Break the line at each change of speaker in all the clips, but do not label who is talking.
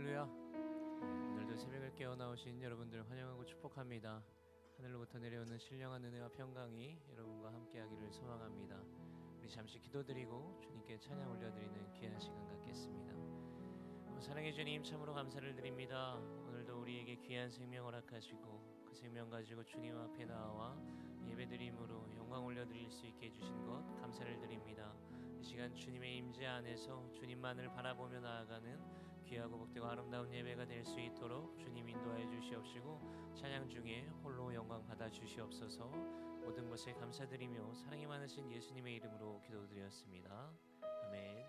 할렐루야. 오늘도 새벽을 깨어 나오신 여러분들 환영하고 축복합니다. 하늘로부터 내려오는 신령한 은혜와 평강이 여러분과 함께하기를 소망합니다. 우리 잠시 기도드리고 주님께 찬양 올려드리는 귀한 시간 갖겠습니다. 사랑해 주님, 참으로 감사를 드립니다. 오늘도 우리에게 귀한 생명 허락하시고 그 생명 가지고 주님 앞에 나와 예배드림으로 영광 올려드릴 수 있게 해주신 것 감사를 드립니다. 이 시간 주님의 임재 안에서 주님만을 바라보며 나아가는 귀하고 복되고 아름다운 예배가 될 수 있도록 주님 인도하여 주시옵시고, 찬양 중에 홀로 영광 받아 주시옵소서. 모든 것에 감사드리며 사랑이 많으신 예수님의 이름으로 기도드렸습니다. 아멘.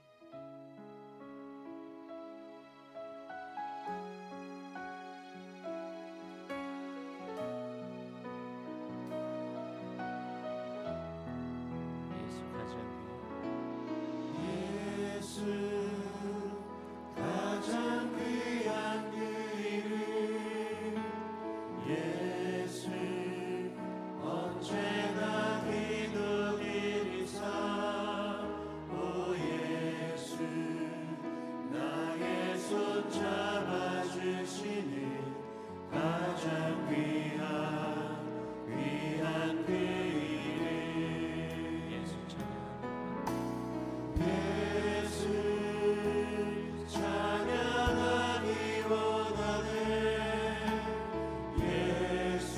가장 귀한 그 이름 예수, 언제나 기도드리사. 오 예수, 나의 손 잡아주시는 가장 귀한 그 이름
예수 찬양.
예수 찬양하기 원하네. 예수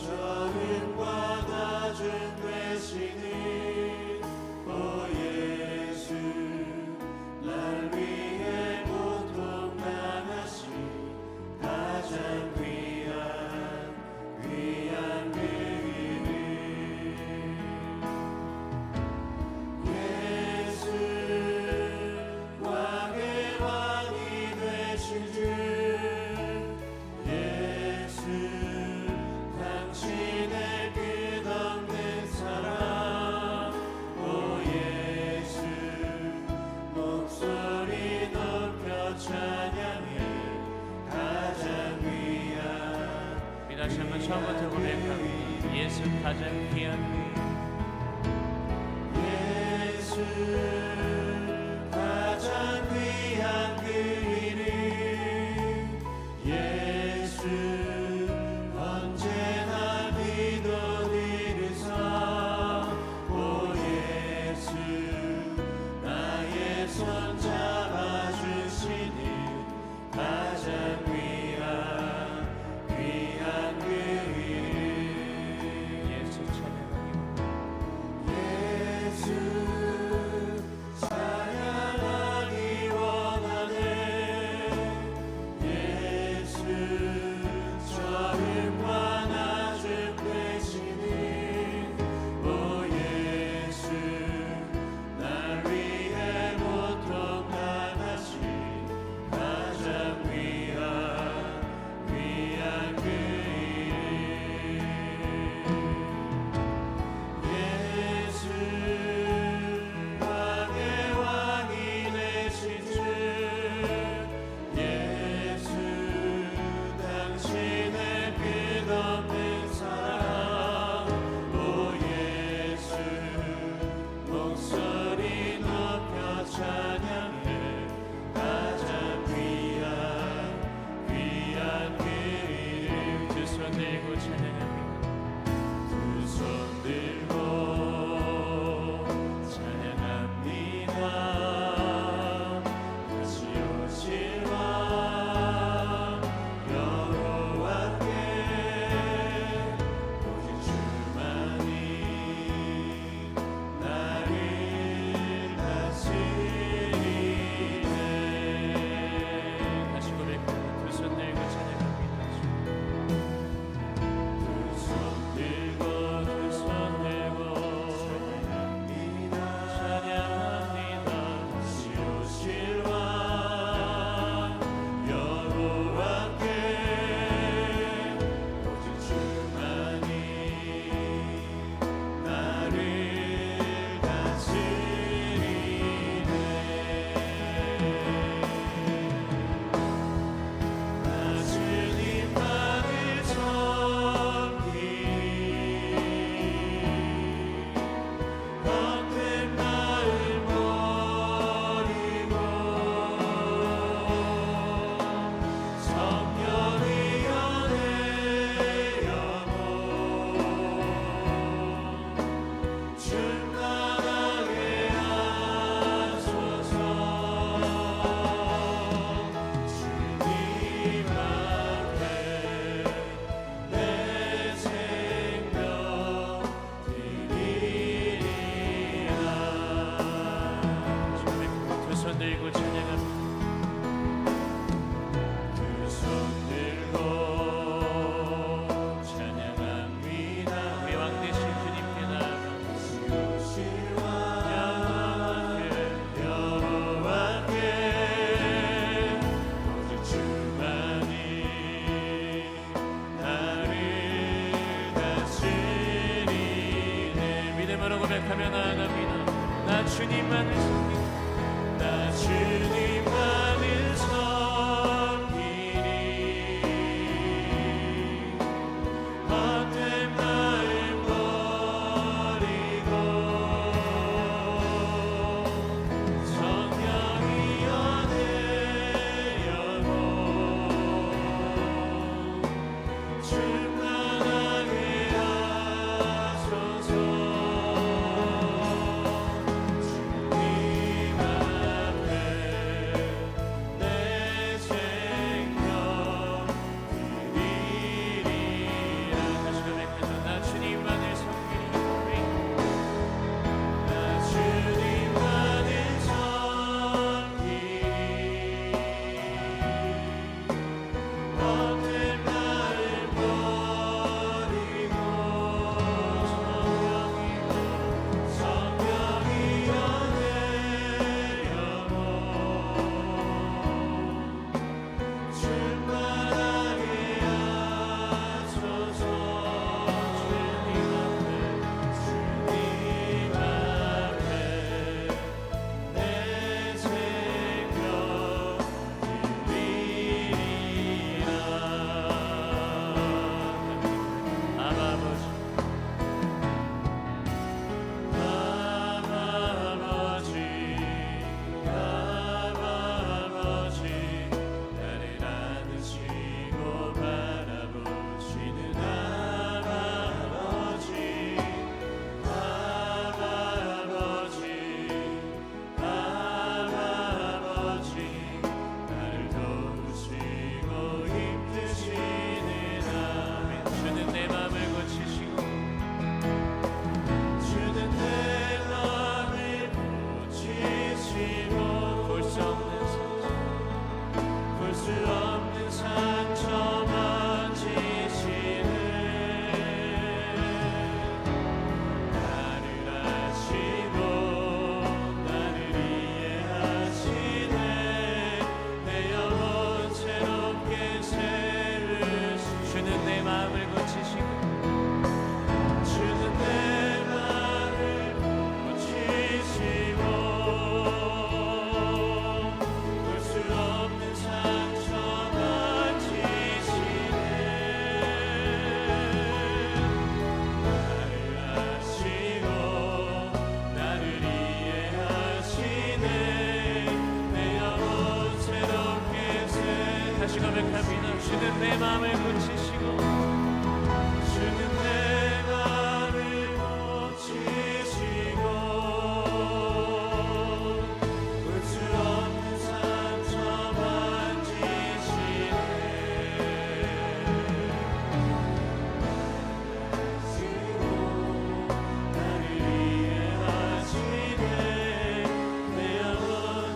저음과 낮음 되시는 오 예수, 날 위해 고통 당하신 가장 귀한 그 이름. 예수 왕의 왕이 되신 주 예수, 당신의 끝없는 사랑. 오 예수, 목소리 높여 찬양해 가장 귀한.
우리 다시 한번 처음부터 고백합니다. 예수 가장 귀한
예수 가장 귀한 그 이름 예수, 언제나 기도드리사. 오 예수, 나의 손 잡아주시는 가장 귀한 그 이름
예수 찬양하기.
예수
들고 찬양합니다.
두 손 들고 찬양합니다.
우리 왕 되신 주님께 나아가
여호와께 오직 주만이 나를 다스리네.
믿음으로 고백하며 나아갑니다. 나 주님만을 섬기리.
나 주님만을 섬기리. 헛된 마음 버리고 성령이여 내 영혼 충만하게 하소서. 주님 앞에 내 생명 드리리라.
다시 고백하죠. 나 주님만을 섬기리.
나 주님만을 섬기리. 헛된 마음 버리고 성령이여 내 영혼 충만하게 하소서. 주님 앞에 내 생명 드리리라.
아바 아버지,
아버지 나를 안으시고 바라보시는 아버지 나를 도우시고 힘드시는 아멘.
주는 내 마음을 고치시고
주는 내 마음을 고치시고
볼 수 없는
상처 만지시네. 나를 아시고 나를 이해하시네. 내 영혼 새롭게 세우시네.
주는 내 마음을 고치시고
주는 내 마음을 고치시고 볼 수 없는 상처 만지시네. 나를 아시고 나를 이해하시네. 내 영혼 새롭게
다시 고백합니다. 주는 내 마음을 고치시고
주는 내 마음을 고치시고 볼 수 없는 상처 만지시네. 나를 이해하시네. 내 영혼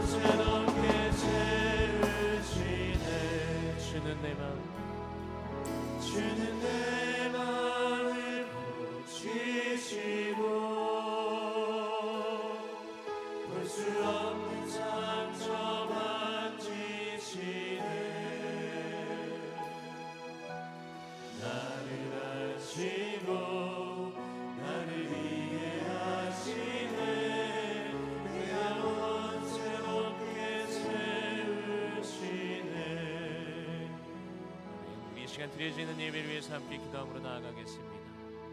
새롭게 세우시네.
주는 내 마음
주는 내 마음을 고치시고 볼 수 없는 상처 만지시네. 나를 아시고 나를 이해하시네. 내 영혼 새롭게 세우시네.
우리 이 시간 드려지는 예배를 위해서 함께 기도함으로 나아가겠습니다.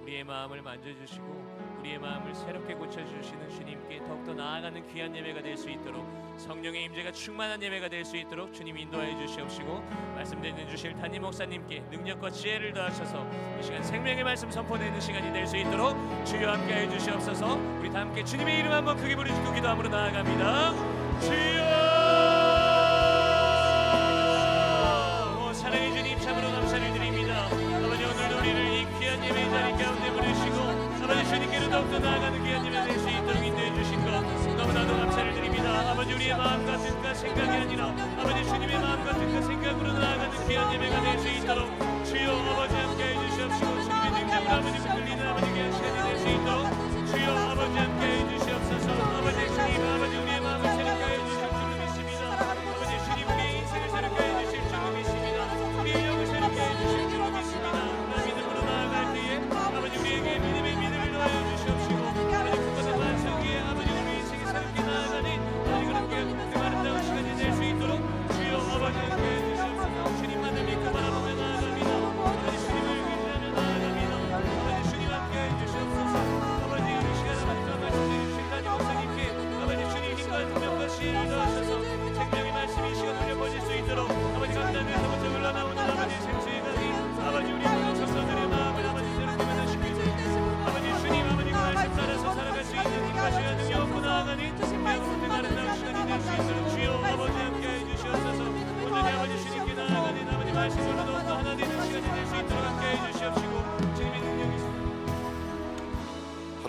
우리의 마음을 만져주시고 우리의 마음을 새롭게 고쳐주시는 주님께 더욱더 나아가는 귀한 예배가 될 수 있도록 성령의 임재가 충만한 예배가 될 수 있도록 주님 인도하여 주시옵시고 말씀 전해주실 담임 목사님께 능력과 지혜를 더하셔서 이 시간 생명의 말씀 선포되는 시간이 될 수 있도록 주여 함께하여 주시옵소서. 우리 다 함께 주님의 이름 한번 크게 부르시고 기도함으로 나아갑니다. 주여 사랑해 주님 참으로 감사를 드립니다. 아버지 오늘도 우리를 이 귀한 예배의 자리 가운데 부르시고 아버지 주님께로 더욱더 나아가는 귀한 예배 될 수 있도록 인도해 주신 것 너무나도 감사를 드립니다. 아버지 우리의 마음과 뜻과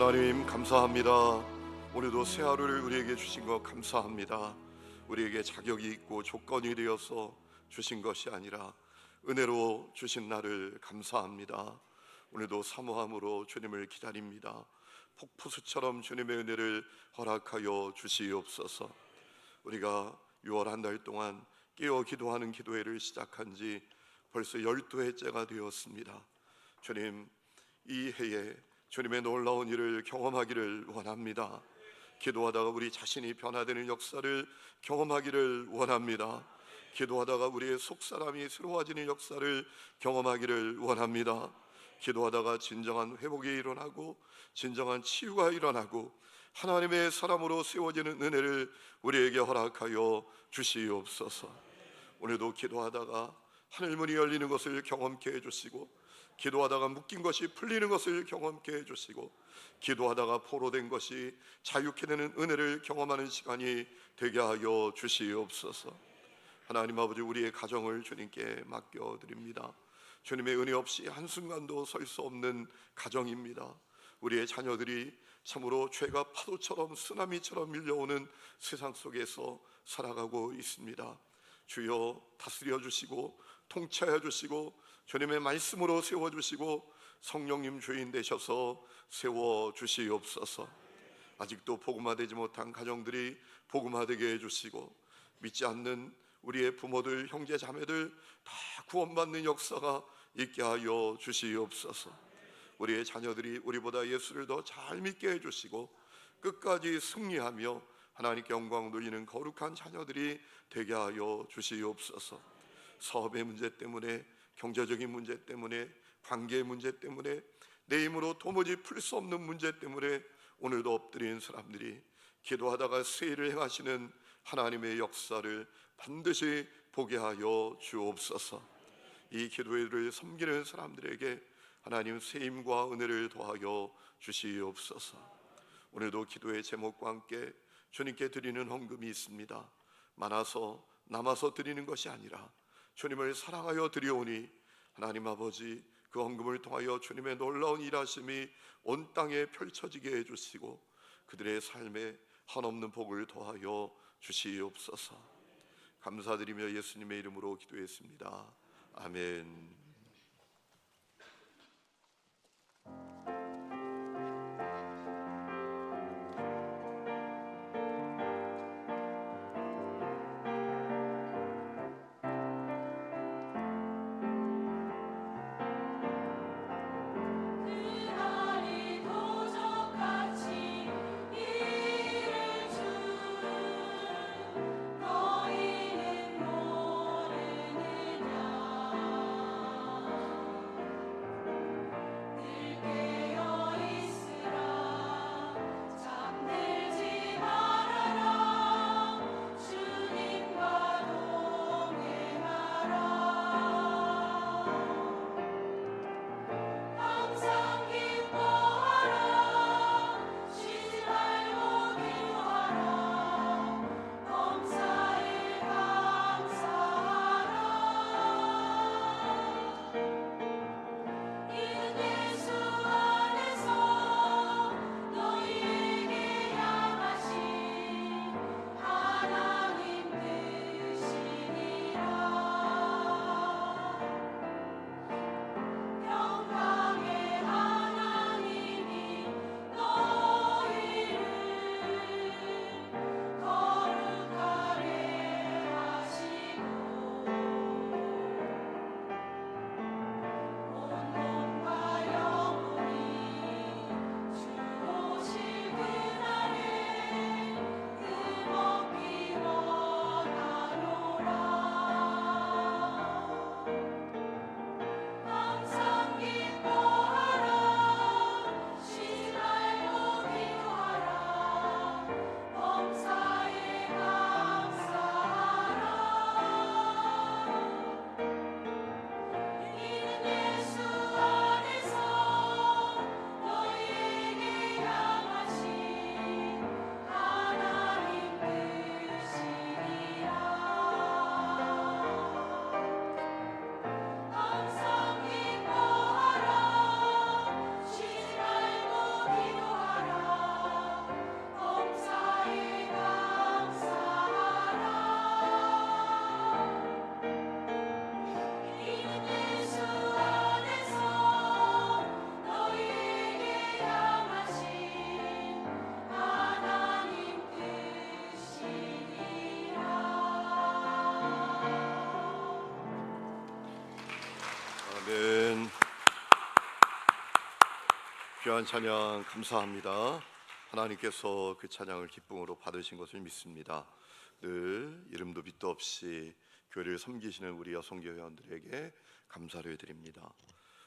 하나님 감사합니다. 오늘도 새 하루를 우리에게 주신 것 감사합니다. 우리에게 자격이 있고 조건이 되어서 주신 것이 아니라 은혜로 주신 날을 감사합니다. 오늘도 사모함으로 주님을 기다립니다. 폭포수처럼 주님의 은혜를 허락하여 주시옵소서. 우리가 6월 한 달 동안 깨어 기도하는 기도회를 시작한 지 벌써 12회째가 되었습니다. 주님, 이 해에 주님의 놀라운 일을 경험하기를 원합니다. 기도하다가 우리 자신이 변화되는 역사를 경험하기를 원합니다. 기도하다가 우리의 속사람이 새로워지는 역사를 경험하기를 원합니다. 기도하다가 진정한 회복이 일어나고 진정한 치유가 일어나고 하나님의 사람으로 세워지는 은혜를 우리에게 허락하여 주시옵소서. 오늘도 기도하다가 하늘문이 열리는 것을 경험케 해주시고, 기도하다가 묶인 것이 풀리는 것을 경험케 해주시고, 기도하다가 포로된 것이 자유케 되는 은혜를 경험하는 시간이 되게 하여 주시옵소서. 하나님 아버지, 우리의 가정을 주님께 맡겨드립니다. 주님의 은혜 없이 한순간도 설 수 없는 가정입니다. 우리의 자녀들이 참으로 죄가 파도처럼 쓰나미처럼 밀려오는 세상 속에서 살아가고 있습니다. 주여 다스려 주시고 통치하여 주시고 주님의 말씀으로 세워주시고 성령님 주인 되셔서 세워주시옵소서. 아직도 복음화되지 못한 가정들이 복음화되게 해주시고, 믿지 않는 우리의 부모들, 형제, 자매들 다 구원받는 역사가 있게 하여 주시옵소서. 우리의 자녀들이 우리보다 예수를 더 잘 믿게 해주시고 끝까지 승리하며 하나님께 영광 돌리는 거룩한 자녀들이 되게 하여 주시옵소서. 사업의 문제 때문에, 경제적인 문제 때문에, 관계의 문제 때문에, 내 힘으로 도무지 풀 수 없는 문제 때문에 오늘도 엎드린 사람들이 기도하다가 세일을 행하시는 하나님의 역사를 반드시 보게 하여 주옵소서. 이 기도회를 섬기는 사람들에게 하나님 세임과 은혜를 더하여 주시옵소서. 오늘도 기도의 제목과 함께 주님께 드리는 헌금이 있습니다. 많아서 남아서 드리는 것이 아니라 주님을 사랑하여 드리오니 하나님 아버지, 그 헌금을 통하여 주님의 놀라운 일하심이 온 땅에 펼쳐지게 해주시고 그들의 삶에 한없는 복을 더하여 주시옵소서. 감사드리며 예수님의 이름으로 기도했습니다. 아멘. 귀한 찬양 감사합니다. 하나님께서 그 찬양을 기쁨으로 받으신 것을 믿습니다. 늘 이름도 빛도 없이 교회를 섬기시는 우리 여성교회 회원들에게 감사를 드립니다.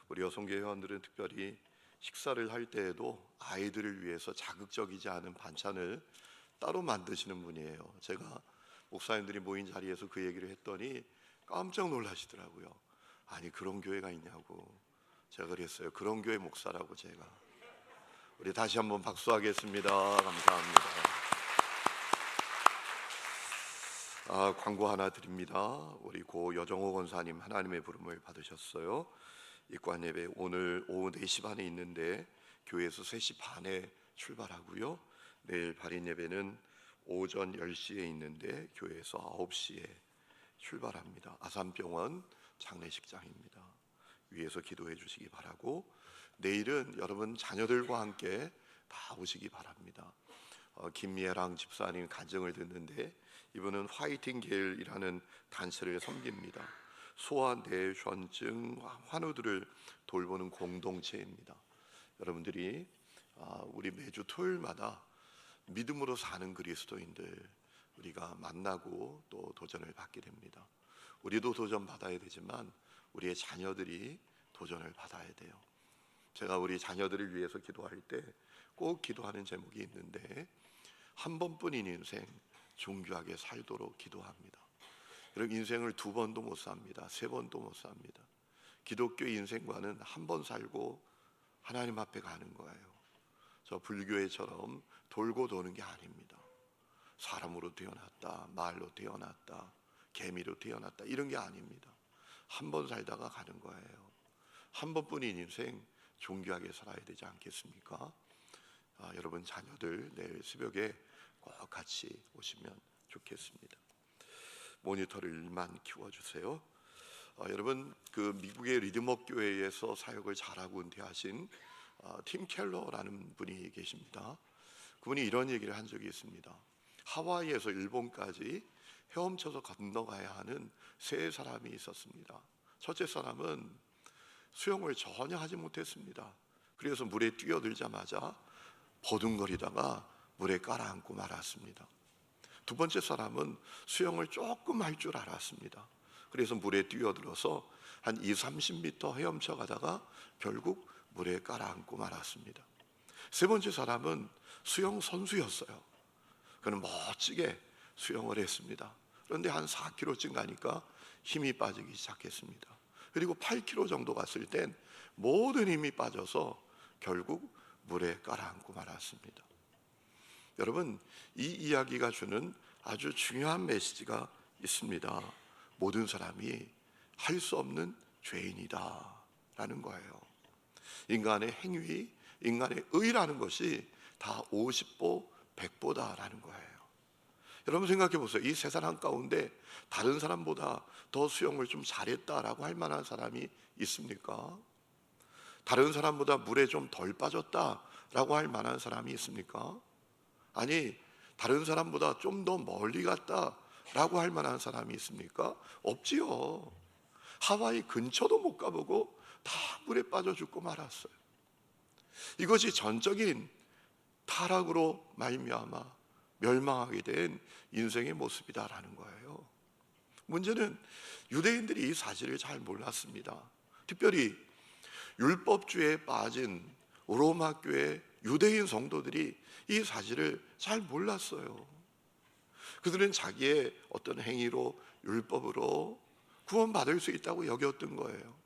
우리 여성교회 회원들은 특별히 식사를 할 때에도 아이들을 위해서 자극적이지 않은 반찬을 따로 만드시는 분이에요. 제가 목사님들이 모인 자리에서 그 얘기를 했더니 깜짝 놀라시더라고요. 아니, 그런 교회가 있냐고. 제가 그랬어요. 그런 교회 목사라고. 제가. 우리 다시 한번 박수하겠습니다. 감사합니다. 광고 하나 드립니다. 우리 고 여정호 권사님 하나님의 부름을 받으셨어요. 입관 예배 오늘 오후 4시 반에 있는데 교회에서 3시 반에 출발하고요. 내일 발인 예배는 오전 10시에 있는데 교회에서 9시에 출발합니다. 아산병원 장례식장입니다. 위에서 기도해 주시기 바라고, 내일은 여러분 자녀들과 함께 다 오시기 바랍니다. 김예랑 집사님 간증을 듣는데 이분은 화이팅 게일이라는 단체를 섬깁니다. 소아 뇌전증 환우들을 돌보는 공동체입니다. 여러분들이 우리 매주 토요일마다 믿음으로 사는 그리스도인들 우리가 만나고 또 도전을 받게 됩니다. 우리도 도전 받아야 되지만 우리의 자녀들이 도전을 받아야 돼요. 제가 우리 자녀들을 위해서 기도할 때 꼭 기도하는 제목이 있는데, 한 번뿐인 인생 존귀하게 살도록 기도합니다. 여러분, 인생을 2번도 못 삽니다. 3번도 못 삽니다. 기독교 인생과는 한 번 살고 하나님 앞에 가는 거예요. 저 불교회처럼 돌고 도는 게 아닙니다. 사람으로 태어났다, 말로 태어났다, 개미로 태어났다, 이런 게 아닙니다. 한 번 살다가 가는 거예요. 한 번뿐인 인생 존귀하게 살아야 되지 않겠습니까? 여러분 자녀들 내일 새벽에 꼭 같이 오시면 좋겠습니다. 모니터를만 키워주세요. 여러분, 그 미국의 리드업 교회에서 사역을 잘하고 은퇴하신 팀 켈러라는 분이 계십니다. 그분이 이런 얘기를 한 적이 있습니다. 하와이에서 일본까지 헤엄쳐서 건너가야 하는 3사람이 있었습니다. 첫째 사람은 수영을 전혀 하지 못했습니다. 그래서 물에 뛰어들자마자 버둥거리다가 물에 깔아앉고 말았습니다. 두 번째 사람은 수영을 조금 할 줄 알았습니다. 그래서 물에 뛰어들어서 한 20-30m 헤엄쳐 가다가 결국 물에 깔아앉고 말았습니다. 세 번째 사람은 수영 선수였어요. 그는 멋지게 수영을 했습니다. 그런데 한 4km쯤 가니까 힘이 빠지기 시작했습니다. 그리고 8km 정도 갔을 땐 모든 힘이 빠져서 결국 물에 깔아앉고 말았습니다. 여러분, 이 이야기가 주는 아주 중요한 메시지가 있습니다. 모든 사람이 할 수 없는 죄인이다 라는 거예요. 인간의 행위, 인간의 의라는 것이 다 50보 100보다 라는 거예요. 여러분 생각해 보세요. 이 3사람 가운데 다른 사람보다 더 수영을 좀 잘했다라고 할 만한 사람이 있습니까? 다른 사람보다 물에 좀 덜 빠졌다라고 할 만한 사람이 있습니까? 아니, 다른 사람보다 좀 더 멀리 갔다라고 할 만한 사람이 있습니까? 없지요. 하와이 근처도 못 가보고 다 물에 빠져 죽고 말았어요. 이것이 전적인 타락으로 말미암아 멸망하게 된 인생의 모습이다라는 거예요. 문제는 유대인들이 이 사실을 잘 몰랐습니다. 특별히 율법주의에 빠진 로마 교회 유대인 성도들이 이 사실을 잘 몰랐어요. 그들은 자기의 어떤 행위로, 율법으로 구원받을 수 있다고 여겼던 거예요.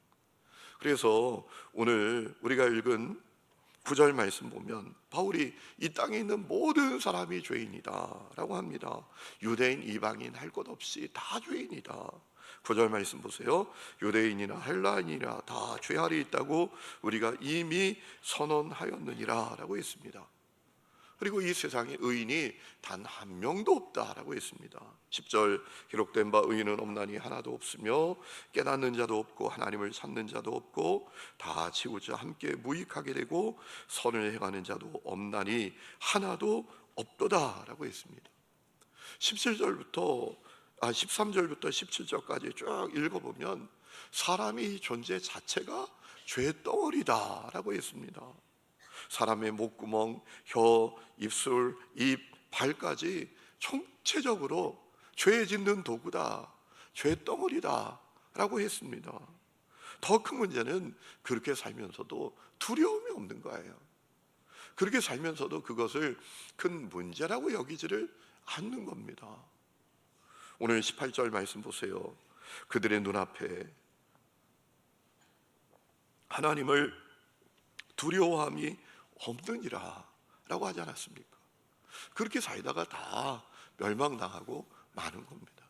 그래서 오늘 우리가 읽은 9절 말씀 보면 바울이 이 땅에 있는 모든 사람이 죄인이다 라고 합니다. 유대인, 이방인 할 것 없이 다 죄인이다. 9절 말씀 보세요. 유대인이나 헬라인이나 다 죄아래 있다고 우리가 이미 선언하였느니라 라고 했습니다. 그리고 이 세상에 의인이 단 한 명도 없다라고 했습니다. 10절 기록된 바 의인은 없나니 하나도 없으며 깨닫는 자도 없고 하나님을 찾는 자도 없고 다 지우자 함께 무익하게 되고 선을 행하는 자도 없나니 하나도 없도다라고 했습니다. 13절부터 17절까지 쭉 읽어보면 사람의 존재 자체가 죄덩어리다라고 했습니다. 사람의 목구멍, 혀, 입술, 입, 발까지 총체적으로 죄 짓는 도구다, 죄덩어리다 라고 했습니다. 더 큰 문제는 그렇게 살면서도 두려움이 없는 거예요. 그렇게 살면서도 그것을 큰 문제라고 여기지를 않는 겁니다. 오늘 18절 말씀 보세요. 그들의 눈앞에 하나님을 두려워함이 없느니라 라고 하지 않았습니까? 그렇게 살다가 다 멸망당하고 마는 겁니다.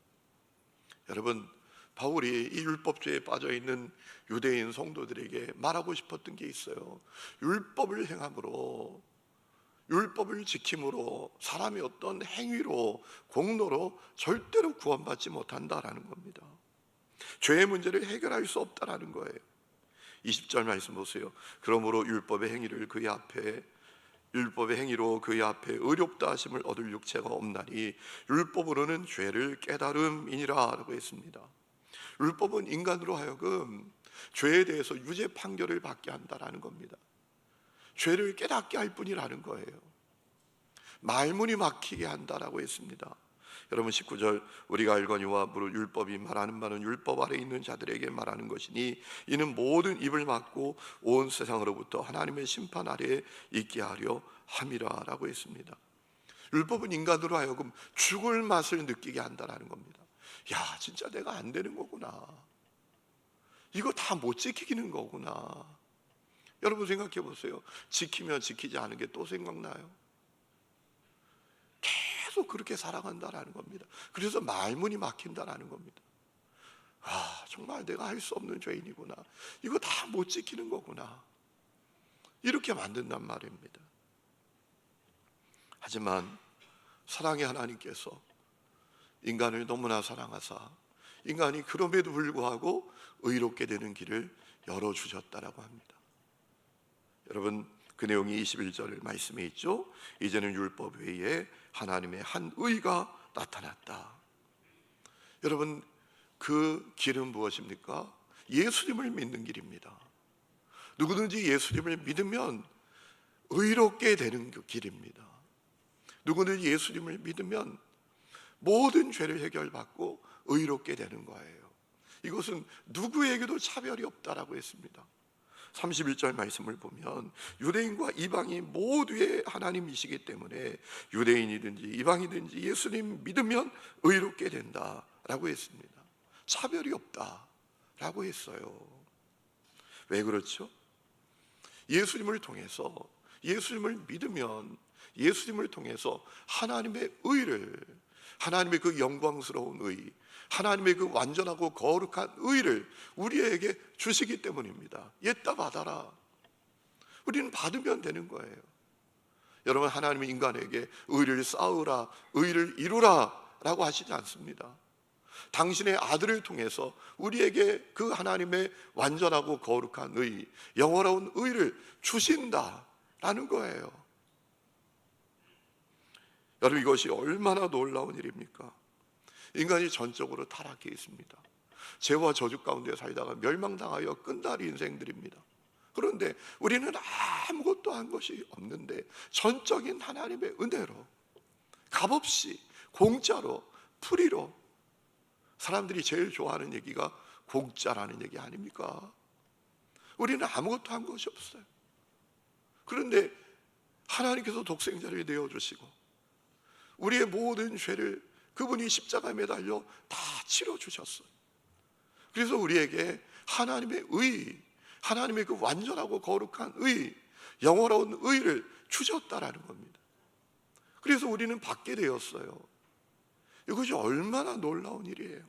여러분, 바울이 이 율법주의에 빠져있는 유대인 성도들에게 말하고 싶었던 게 있어요. 율법을 행함으로, 율법을 지킴으로, 사람의 어떤 행위로, 공로로 절대로 구원받지 못한다라는 겁니다. 죄의 문제를 해결할 수 없다라는 거예요. 20절 말씀 보세요. 그러므로 율법의 행위로 그의 앞에 의롭다 하심을 얻을 육체가 없나니 율법으로는 죄를 깨달음이니라 라고 했습니다. 율법은 인간으로 하여금 죄에 대해서 유죄 판결을 받게 한다라는 겁니다. 죄를 깨닫게 할 뿐이라는 거예요. 말문이 막히게 한다라고 했습니다. 여러분 19절, 우리가 알거니와 무릇 율법이 말하는 바는 율법 아래 있는 자들에게 말하는 것이니 이는 모든 입을 막고 온 세상으로부터 하나님의 심판 아래에 있게 하려 함이라 라고 했습니다. 율법은 인간으로 하여금 죽을 맛을 느끼게 한다라는 겁니다. 야, 진짜 내가 안 되는 거구나, 이거 다 못 지키는 거구나. 여러분 생각해 보세요. 지키면 지키지 않은 게 또 생각나요? 계속 그렇게 살아간다라는 겁니다. 그래서 말문이 막힌다라는 겁니다. 아, 정말 내가 할 수 없는 죄인이구나, 이거 다 못 지키는 거구나, 이렇게 만든단 말입니다. 하지만 사랑의 하나님께서 인간을 너무나 사랑하사 인간이 그럼에도 불구하고 의롭게 되는 길을 열어주셨다라고 합니다. 여러분, 그 내용이 21절 말씀에 있죠. 이제는 율법 외에 하나님의 한 의가 나타났다. 여러분, 그 길은 무엇입니까? 예수님을 믿는 길입니다. 누구든지 예수님을 믿으면 의롭게 되는 그 길입니다. 누구든지 예수님을 믿으면 모든 죄를 해결받고 의롭게 되는 거예요. 이것은 누구에게도 차별이 없다라고 했습니다. 31절 말씀을 보면 유대인과 이방이 모두의 하나님이시기 때문에 유대인이든지 이방이든지 예수님 믿으면 의롭게 된다라고 했습니다. 차별이 없다라고 했어요. 왜 그렇죠? 예수님을 통해서, 예수님을 믿으면 예수님을 통해서 하나님의 의를, 하나님의 그 영광스러운 의, 하나님의 그 완전하고 거룩한 의를 우리에게 주시기 때문입니다. 옛다 받아라. 우리는 받으면 되는 거예요. 여러분, 하나님은 인간에게 의를 쌓으라, 의를 이루라 라고 하시지 않습니다. 당신의 아들을 통해서 우리에게 그 하나님의 완전하고 거룩한 의, 영원한 의를 주신다라는 거예요. 여러분, 이것이 얼마나 놀라운 일입니까? 인간이 전적으로 타락해 있습니다. 죄와 저주 가운데 살다가 멸망당하여 끝날 인생들입니다. 그런데 우리는 아무것도 한 것이 없는데 전적인 하나님의 은혜로 값없이 공짜로 프리로, 사람들이 제일 좋아하는 얘기가 공짜라는 얘기 아닙니까? 우리는 아무것도 한 것이 없어요. 그런데 하나님께서 독생자를 내어주시고 우리의 모든 죄를 그분이 십자가에 매달려 다 치러주셨어요. 그래서 우리에게 하나님의 의, 하나님의 그 완전하고 거룩한 의, 영원한 의를 주셨다라는 겁니다. 그래서 우리는 받게 되었어요. 이것이 얼마나 놀라운 일이에요.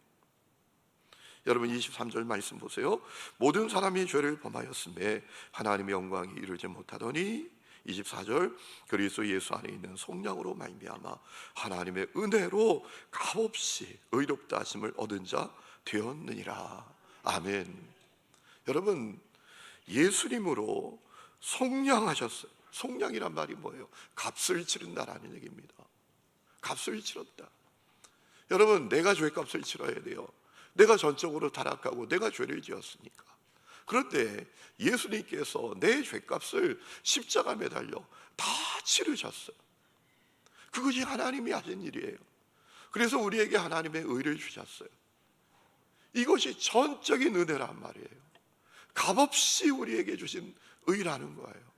여러분 23절 말씀 보세요. 모든 사람이 죄를 범하였음에 하나님의 영광이 이르지 못하더니 24절 그리스도 예수 안에 있는 성령으로 말미암아 하나님의 은혜로 값없이 의롭다 하심을 얻은 자 되었느니라. 아멘. 여러분, 예수님으로 속량하셨어요. 속량이란 말이 뭐예요? 값을 치른다라는 얘기입니다. 값을 치렀다. 여러분, 내가 죄값을 치러야 돼요. 내가 전적으로 타락하고 내가 죄를 지었으니까. 그런데 예수님께서 내 죄값을 십자가 매달려 다 치르셨어요. 그것이 하나님이 하신 일이에요. 그래서 우리에게 하나님의 의를 주셨어요. 이것이 전적인 은혜란 말이에요. 값없이 우리에게 주신 의라는 거예요.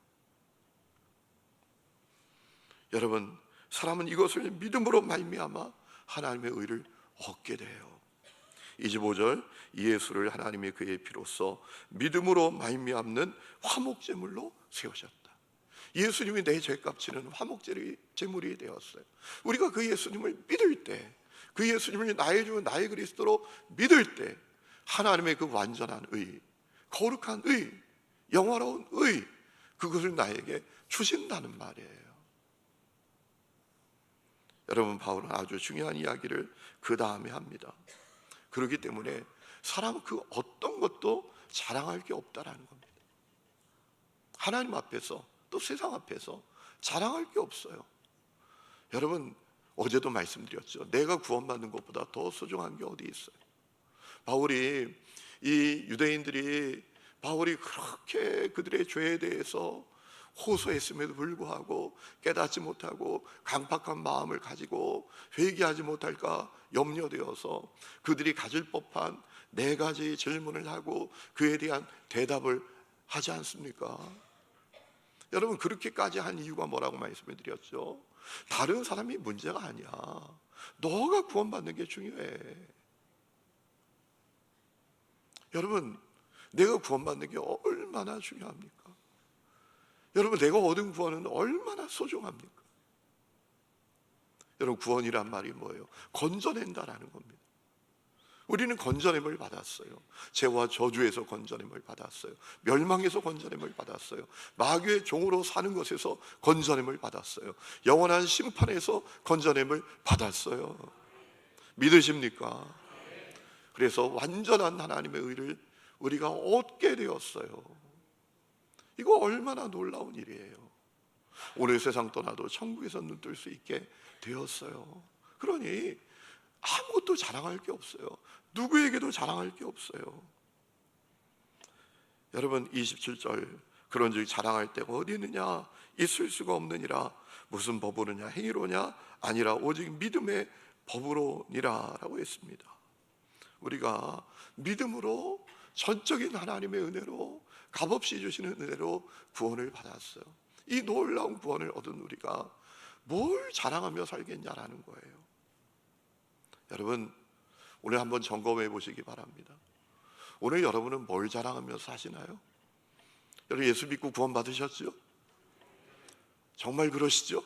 여러분, 사람은 이것을 믿음으로 말미암아 하나님의 의를 얻게 돼요. 25절, 예수를 하나님이 그의 피로써 믿음으로 말미암는 화목제물로 세우셨다. 예수님이 내 죄값 치는 화목제물이 되었어요. 우리가 그 예수님을 믿을 때, 그 예수님을 나의 주 나의 그리스도로 믿을 때 하나님의 그 완전한 의, 거룩한 의, 영화로운 의, 그것을 나에게 주신다는 말이에요. 여러분, 바울은 아주 중요한 이야기를 그 다음에 합니다. 그렇기 때문에 사람은 그 어떤 것도 자랑할 게 없다라는 겁니다. 하나님 앞에서 또 세상 앞에서 자랑할 게 없어요. 여러분, 어제도 말씀드렸죠. 내가 구원받는 것보다 더 소중한 게 어디 있어요? 바울이, 이 유대인들이 바울이 그렇게 그들의 죄에 대해서 호소했음에도 불구하고 깨닫지 못하고 강팍한 마음을 가지고 회개하지 못할까 염려되어서 그들이 가질 법한 4가지 질문을 하고 그에 대한 대답을 하지 않습니까? 여러분, 그렇게까지 한 이유가 뭐라고 말씀을 드렸죠? 다른 사람이 문제가 아니야. 너가 구원받는 게 중요해. 여러분, 내가 구원받는 게 얼마나 중요합니까? 여러분, 내가 얻은 구원은 얼마나 소중합니까? 여러분, 구원이란 말이 뭐예요? 건져낸다라는 겁니다. 우리는 건져냄을 받았어요. 죄와 저주에서 건져냄을 받았어요. 멸망에서 건져냄을 받았어요. 마귀의 종으로 사는 것에서 건져냄을 받았어요. 영원한 심판에서 건져냄을 받았어요. 믿으십니까? 그래서 완전한 하나님의 의를 우리가 얻게 되었어요. 이거 얼마나 놀라운 일이에요. 오늘 세상 떠나도 천국에서 눈뜰 수 있게 되었어요. 그러니 아무것도 자랑할 게 없어요. 누구에게도 자랑할 게 없어요. 여러분, 27절, 그런즉 자랑할 데가 어디 있느냐? 있을 수가 없느니라. 무슨 법으로냐? 행위로냐? 아니라 오직 믿음의 법으로니라 라고 했습니다. 우리가 믿음으로, 전적인 하나님의 은혜로, 값없이 주시는 은혜로 구원을 받았어요. 이 놀라운 구원을 얻은 우리가 뭘 자랑하며 살겠냐라는 거예요. 여러분, 오늘 한번 점검해 보시기 바랍니다. 오늘 여러분은 뭘 자랑하며 사시나요? 여러분, 예수 믿고 구원 받으셨죠? 정말 그러시죠?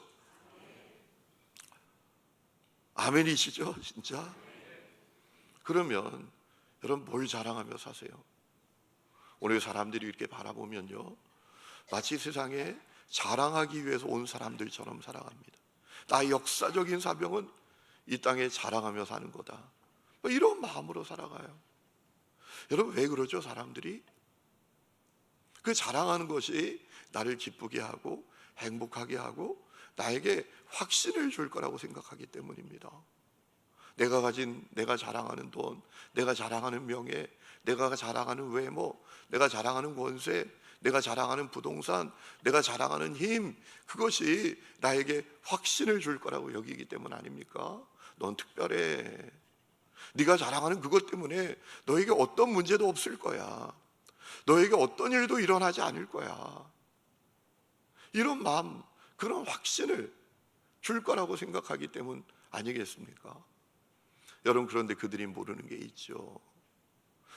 아멘이시죠? 진짜? 그러면 여러분, 뭘 자랑하며 사세요? 오늘 사람들이 이렇게 바라보면요, 마치 세상에 자랑하기 위해서 온 사람들처럼 살아갑니다. 나의 역사적인 사명은 이 땅에 자랑하며 사는 거다, 이런 마음으로 살아가요. 여러분, 왜 그러죠? 사람들이 그 자랑하는 것이 나를 기쁘게 하고 행복하게 하고 나에게 확신을 줄 거라고 생각하기 때문입니다. 내가 가진, 내가 자랑하는 돈, 내가 자랑하는 명예, 내가 자랑하는 외모, 내가 자랑하는 권세, 내가 자랑하는 부동산, 내가 자랑하는 힘, 그것이 나에게 확신을 줄 거라고 여기기 때문 아닙니까? 넌 특별해. 네가 자랑하는 그것 때문에 너에게 어떤 문제도 없을 거야. 너에게 어떤 일도 일어나지 않을 거야. 이런 마음, 그런 확신을 줄 거라고 생각하기 때문 아니겠습니까? 여러분, 그런데 그들이 모르는 게 있죠.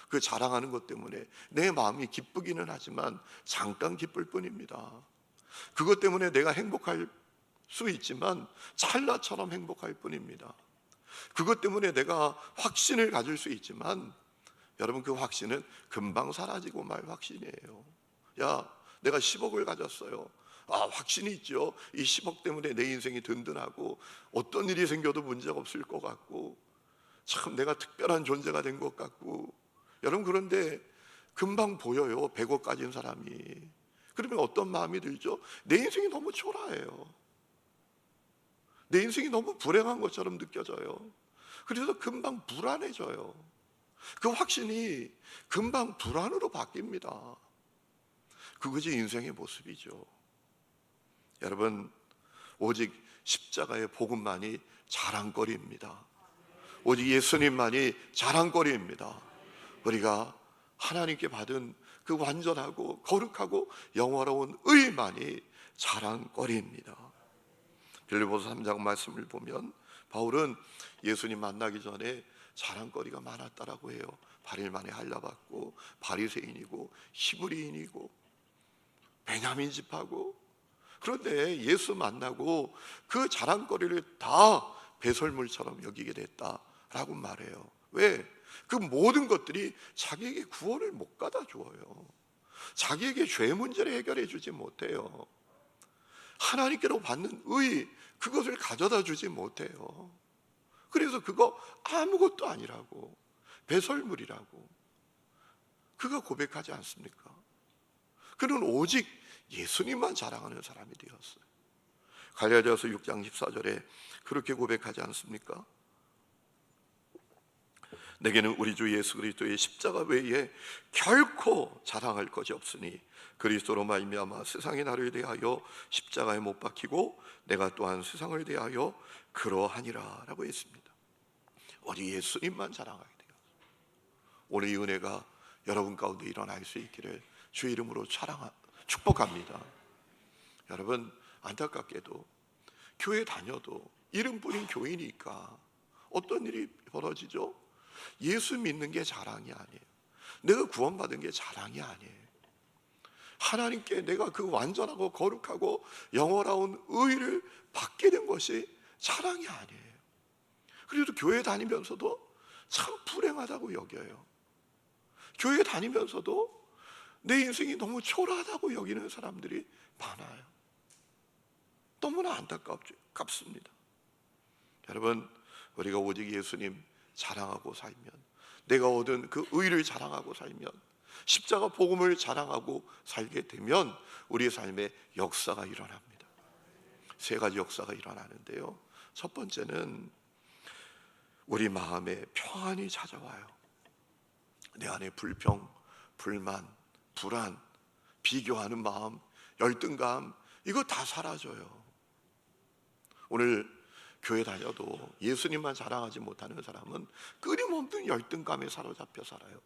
그 자랑하는 것 때문에 내 마음이 기쁘기는 하지만 잠깐 기쁠 뿐입니다. 그것 때문에 내가 행복할 수 있지만 찰나처럼 행복할 뿐입니다. 그것 때문에 내가 확신을 가질 수 있지만 여러분, 그 확신은 금방 사라지고 말 확신이에요. 야, 내가 10억을 가졌어요. 확신이 있죠. 이 10억 때문에 내 인생이 든든하고 어떤 일이 생겨도 문제가 없을 것 같고 참 내가 특별한 존재가 된 것 같고. 여러분, 그런데 금방 보여요, 100억 가진 사람이. 그러면 어떤 마음이 들죠? 내 인생이 너무 초라해요. 내 인생이 너무 불행한 것처럼 느껴져요. 그래서 금방 불안해져요. 그 확신이 금방 불안으로 바뀝니다. 그것이 인생의 모습이죠. 여러분, 오직 십자가의 복음만이 자랑거리입니다. 오직 예수님만이 자랑거리입니다. 우리가 하나님께 받은 그 완전하고 거룩하고 영화로운 의만이 자랑거리입니다. 빌립보서 3장 말씀을 보면 바울은 예수님 만나기 전에 자랑거리가 많았다라고 해요. 8일 만에 할례받고 바리새인이고 히브리인이고 베냐민 집하고, 그런데 예수 만나고 그 자랑거리를 다 배설물처럼 여기게 됐다라고 말해요. 왜? 그 모든 것들이 자기에게 구원을 못 가다 주어요. 자기에게 죄 문제를 해결해 주지 못해요. 하나님께로 받는 의, 그것을 가져다 주지 못해요. 그래서 그거 아무것도 아니라고, 배설물이라고 그가 고백하지 않습니까? 그는 오직 예수님만 자랑하는 사람이 되었어요. 갈라디아서 6장 14절에 그렇게 고백하지 않습니까? 내게는 우리 주 예수 그리스도의 십자가 외에 결코 자랑할 것이 없으니 그리스도로 말미암아 세상이 나를 대하여 십자가에 못 박히고 내가 또한 세상을 대하여 그러하니라 라고 했습니다. 오직 예수님만 자랑하게 돼요. 오늘 이 은혜가 여러분 가운데 일어날 수 있기를 주 이름으로 축복합니다. 여러분, 안타깝게도 교회 다녀도 이름뿐인 교인이니까 어떤 일이 벌어지죠? 예수 믿는 게 자랑이 아니에요. 내가 구원받은 게 자랑이 아니에요. 하나님께 내가 그 완전하고 거룩하고 영원한 의를 받게 된 것이 자랑이 아니에요. 그래도 교회 다니면서도 참 불행하다고 여겨요. 교회 다니면서도 내 인생이 너무 초라하다고 여기는 사람들이 많아요. 너무나 안타깝습니다. 여러분, 우리가 오직 예수님 자랑하고 살면, 내가 얻은 그 의를 자랑하고 살면, 십자가 복음을 자랑하고 살게 되면 우리의 삶에 역사가 일어납니다. 세 가지 역사가 일어나는데요. 첫 번째는 우리 마음에 평안이 찾아와요. 내 안에 불평, 불만, 불안, 비교하는 마음, 열등감, 이거 다 사라져요. 오늘 교회 다녀도 예수님만 자랑하지 못하는 사람은 끊임없는 열등감에 사로잡혀 살아요.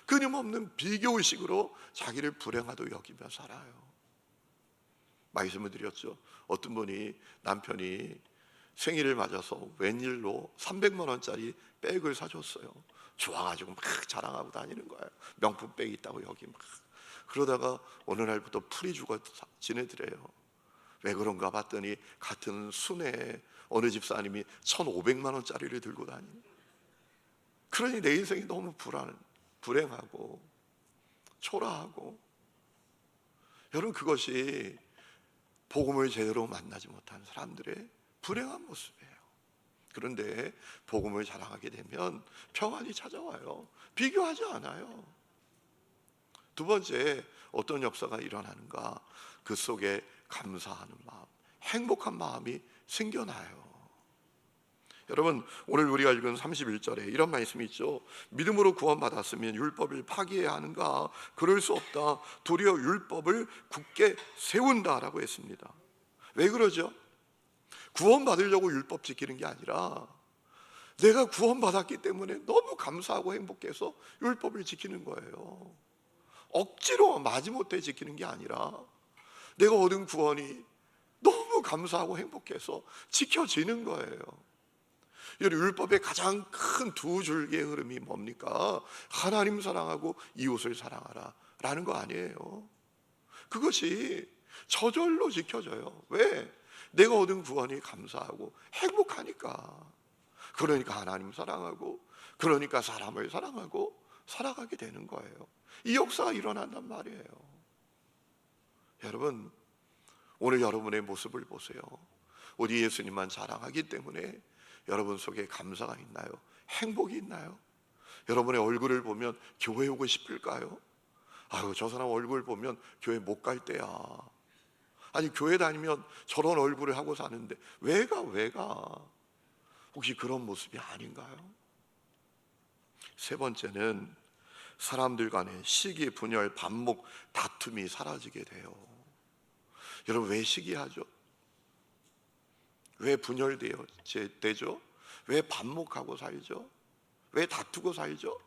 끊임없는 비교의식으로 자기를 불행하다고 여기며 살아요. 말씀을 드렸죠. 어떤 분이 남편이 생일을 맞아서 웬일로 300만 원짜리 백을 사줬어요. 좋아가지고 막 자랑하고 다니는 거예요. 명품 백이 있다고 여기 막. 그러다가 어느 날부터 풀이 죽어 지내더래요. 왜 그런가 봤더니 같은 순회에 어느 집사님이 1,500만 원짜리를 들고 다니는. 그러니 내 인생이 너무 불행하고 초라하고, 여러분, 그것이 복음을 제대로 만나지 못한 사람들의 불행한 모습이에요. 그런데 복음을 자랑하게 되면 평안이 찾아와요. 비교하지 않아요. 두 번째, 어떤 역사가 일어나는가? 그 속에 감사하는 마음, 행복한 마음이 생겨나요. 여러분, 오늘 우리가 읽은 31절에 이런 말씀이 있죠. 믿음으로 구원받았으면 율법을 파기해야 하는가? 그럴 수 없다. 도리어 율법을 굳게 세운다라고 했습니다. 왜 그러죠? 구원받으려고 율법 지키는 게 아니라 내가 구원받았기 때문에 너무 감사하고 행복해서 율법을 지키는 거예요. 억지로 마지못해 지키는 게 아니라 내가 얻은 구원이 너무 감사하고 행복해서 지켜지는 거예요. 이 율법의 가장 큰 두 줄기의 흐름이 뭡니까? 하나님 사랑하고 이웃을 사랑하라 라는 거 아니에요. 그것이 저절로 지켜져요. 왜? 내가 얻은 구원이 감사하고 행복하니까. 그러니까 하나님 사랑하고, 그러니까 사람을 사랑하고 살아가게 되는 거예요. 이 역사가 일어난단 말이에요. 여러분, 오늘 여러분의 모습을 보세요. 우리 예수님만 자랑하기 때문에 여러분 속에 감사가 있나요? 행복이 있나요? 여러분의 얼굴을 보면 교회 오고 싶을까요? 아유, 저 사람 얼굴 보면 교회 못 갈 때야. 아니, 교회 다니면 저런 얼굴을 하고 사는데 왜 가? 혹시 그런 모습이 아닌가요? 세 번째는 사람들 간의 시기, 분열, 반목, 다툼이 사라지게 돼요. 여러분, 왜 시기하죠? 왜 분열되죠? 왜 반목하고 살죠? 왜 다투고 살죠?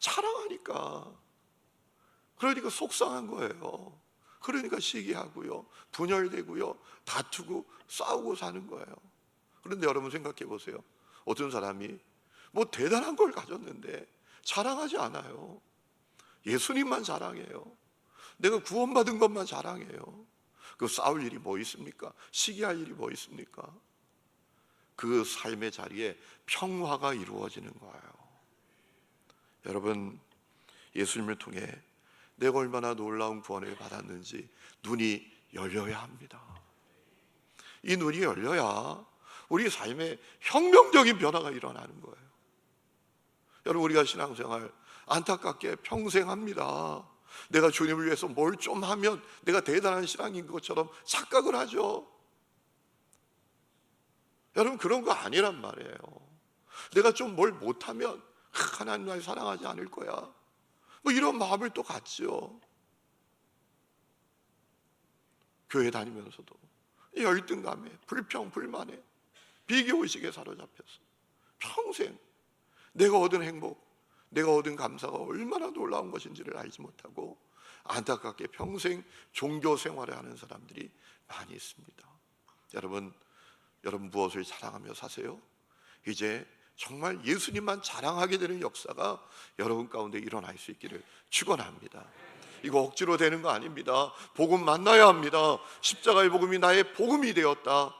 사랑하니까. 그러니까 속상한 거예요. 그러니까 시기하고요, 분열되고요, 다투고 싸우고 사는 거예요. 그런데 여러분 생각해 보세요. 어떤 사람이 뭐 대단한 걸 가졌는데 자랑하지 않아요. 예수님만 자랑해요. 내가 구원받은 것만 자랑해요. 그 싸울 일이 뭐 있습니까? 시기할 일이 뭐 있습니까? 그 삶의 자리에 평화가 이루어지는 거예요. 여러분, 예수님을 통해 내가 얼마나 놀라운 구원을 받았는지 눈이 열려야 합니다. 이 눈이 열려야 우리 삶에 혁명적인 변화가 일어나는 거예요. 여러분, 우리가 신앙생활 안타깝게 평생 합니다. 내가 주님을 위해서 뭘 좀 하면 내가 대단한 신앙인 것처럼 착각을 하죠. 여러분, 그런 거 아니란 말이에요. 내가 좀 뭘 못하면 하나님 날 사랑하지 않을 거야, 뭐 이런 마음을 또 갖죠. 교회 다니면서도 열등감에, 불평, 불만에, 비교의식에 사로잡혀서 평생 내가 얻은 행복, 내가 얻은 감사가 얼마나 놀라운 것인지를 알지 못하고 안타깝게 평생 종교 생활을 하는 사람들이 많이 있습니다. 여러분 무엇을 자랑하며 사세요? 이제 정말 예수님만 자랑하게 되는 역사가 여러분 가운데 일어날 수 있기를 축원합니다. 이거 억지로 되는 거 아닙니다. 복음 만나야 합니다. 십자가의 복음이 나의 복음이 되었다.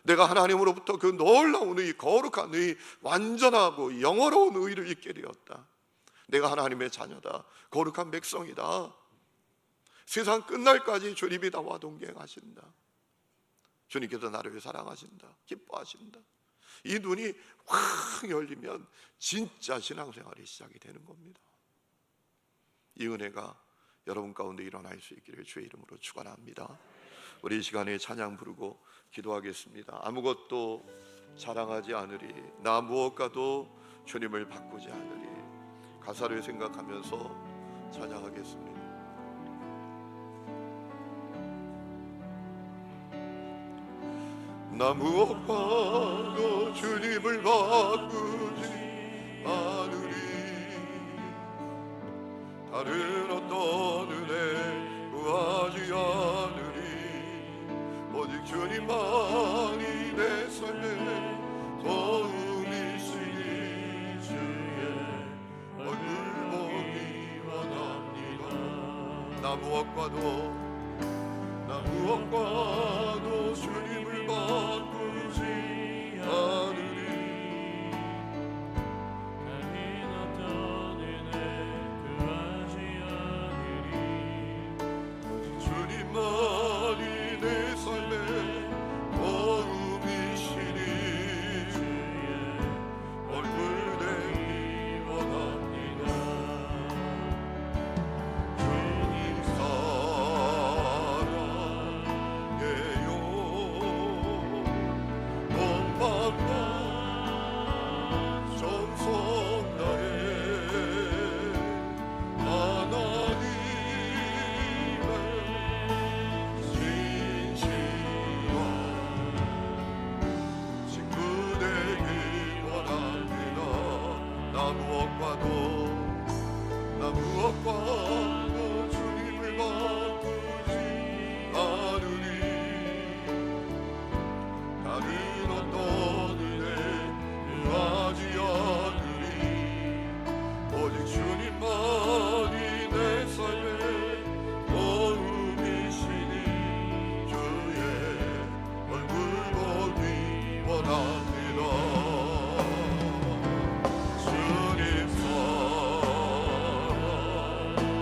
내가 하나님으로부터 그 놀라운 의, 거룩한 의, 완전하고 영원로운 의를 잊게 되었다. 내가 하나님의 자녀다. 거룩한 백성이다. 세상 끝날까지 주님이 나와 동행하신다. 주님께서 나를 사랑하신다. 기뻐하신다. 이 눈이 확 열리면 진짜 신앙생활이 시작이 되는 겁니다. 이 은혜가 여러분 가운데 일어날 수 있기를 주의 이름으로 축원합니다. 우리 이 시간에 찬양 부르고 기도하겠습니다. 아무것도 자랑하지 않으리, 나 무엇과도 주님을 바꾸지 않으리. 가사를 생각하면서 찬양하겠습니다. 나 무엇과도 주님을 바꾸지 않으리. 다른 어떤 은혜 구하지 않으리. 오직 주님만이 내 삶의 도움이시니 주의 얼굴 보기 원합니다. 나 무엇과도 주님을 바꾸지 않으리.
다른 어떤 은혜 구하지 않으리.
오직 주님만이 내 삶의 도움이시니
주의
얼굴 내기 원합니다. 주님 사랑해요. 본받고 정성 다해 하나님의 진실한 친구 되기 원합니다. 나 무엇과도 주님을 바꾸지 않으리. 다른 어떤 은혜 구하지 않으리. 오직 주님만이 내 삶의 도움이시니 주의 얼굴 보기 원합니다. 주님 사랑해요.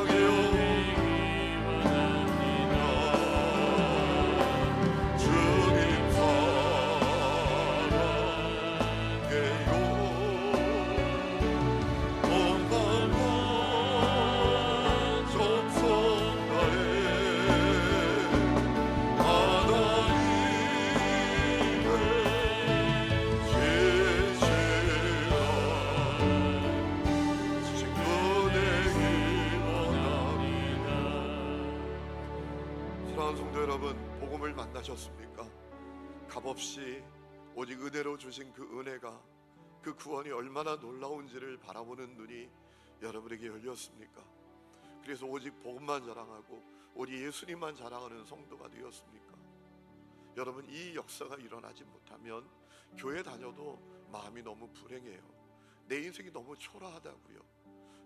사랑해요. 주님 사랑해요. 온 만남 접속하에 하나님의 계시라 친구되기 원합니다. 사랑하는 성도 여러분, 복음을 만나셨습니까? 값없이 오직 은혜로 주신 그 은혜가, 그 구원이 얼마나 놀라운지를 바라보는 눈이 여러분에게 열렸습니까? 그래서 오직 복음만 자랑하고 우리 예수님만 자랑하는 성도가 되었습니까? 여러분, 이 역사가 일어나지 못하면 교회 다녀도 마음이 너무 불행해요. 내 인생이 너무 초라하다고요.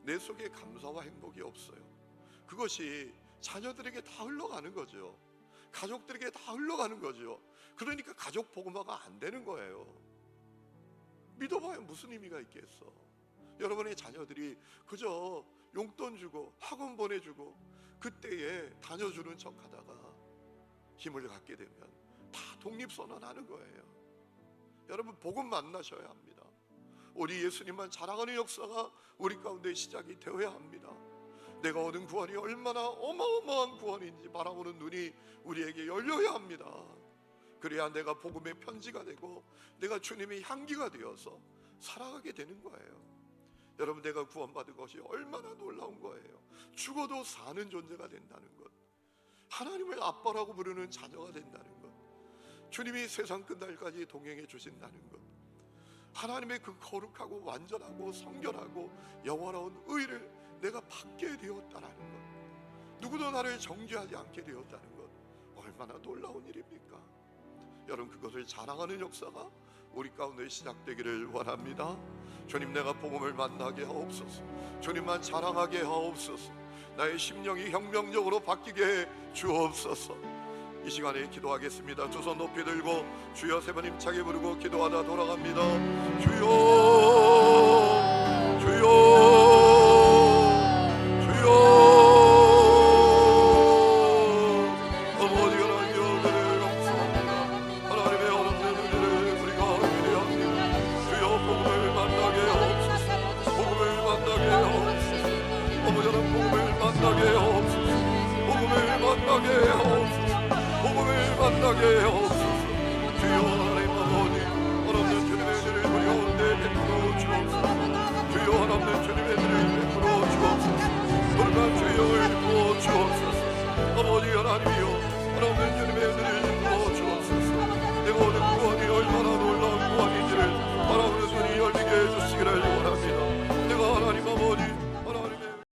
내 속에 감사와 행복이 없어요. 그것이 자녀들에게 다 흘러가는 거죠. 가족들에게 다 흘러가는 거죠. 그러니까 가족 복음화가 안 되는 거예요. 믿어봐야 무슨 의미가 있겠어. 여러분의 자녀들이 그저 용돈 주고 학원 보내주고 그때에 다녀주는 척 하다가 힘을 갖게 되면 다 독립선언하는 거예요. 여러분, 복음 만나셔야 합니다. 우리 예수님만 자랑하는 역사가 우리 가운데 시작이 되어야 합니다. 내가 얻은 구원이 얼마나 어마어마한 구원인지 바라보는 눈이 우리에게 열려야 합니다. 그래야 내가 복음의 편지가 되고 내가 주님의 향기가 되어서 살아가게 되는 거예요. 여러분, 내가 구원받은 것이 얼마나 놀라운 거예요. 죽어도 사는 존재가 된다는 것, 하나님을 아빠라고 부르는 자녀가 된다는 것, 주님이 세상 끝날까지 동행해 주신다는 것, 하나님의 그 거룩하고 완전하고 성결하고 영원한 의를 내가 받게 되었다라는 것, 누구도 나를 정죄하지 않게 되었다는 것, 얼마나 놀라운 일입니까? 여러분, 그것을 자랑하는 역사가 우리 가운데 시작되기를 원합니다. 주님, 내가 복음을 만나게 하옵소서. 주님만 자랑하게 하옵소서. 나의 심령이 혁명적으로 바뀌게 해 주옵소서. 이 시간에 기도하겠습니다. 두 손 높이 들고 주여 세 번 힘차게 부르고 기도하다 돌아갑니다. 주여, 주여, 주여. 어머니가 하나님 은혜를 감사합니다. 하나님의 없는 은혜를 우리가 기대합니다. 주여, 복음을 만나게 하옵소서. 복음을 만나게 하옵소서. 어머니는 복음을 만나게 하옵소서. 복음을 만나게 하옵소서. 복음을 만나게 하옵소서. 주여, 하나님 아버지, 하나님 주님의 은혜를 우리 가운데 베풀어 주옵소서. 주여, 하나님 주님의 은혜를 베풀어 주옵소서. 거룩한 주여 부어 주옵소서. 아버지 하나님이여,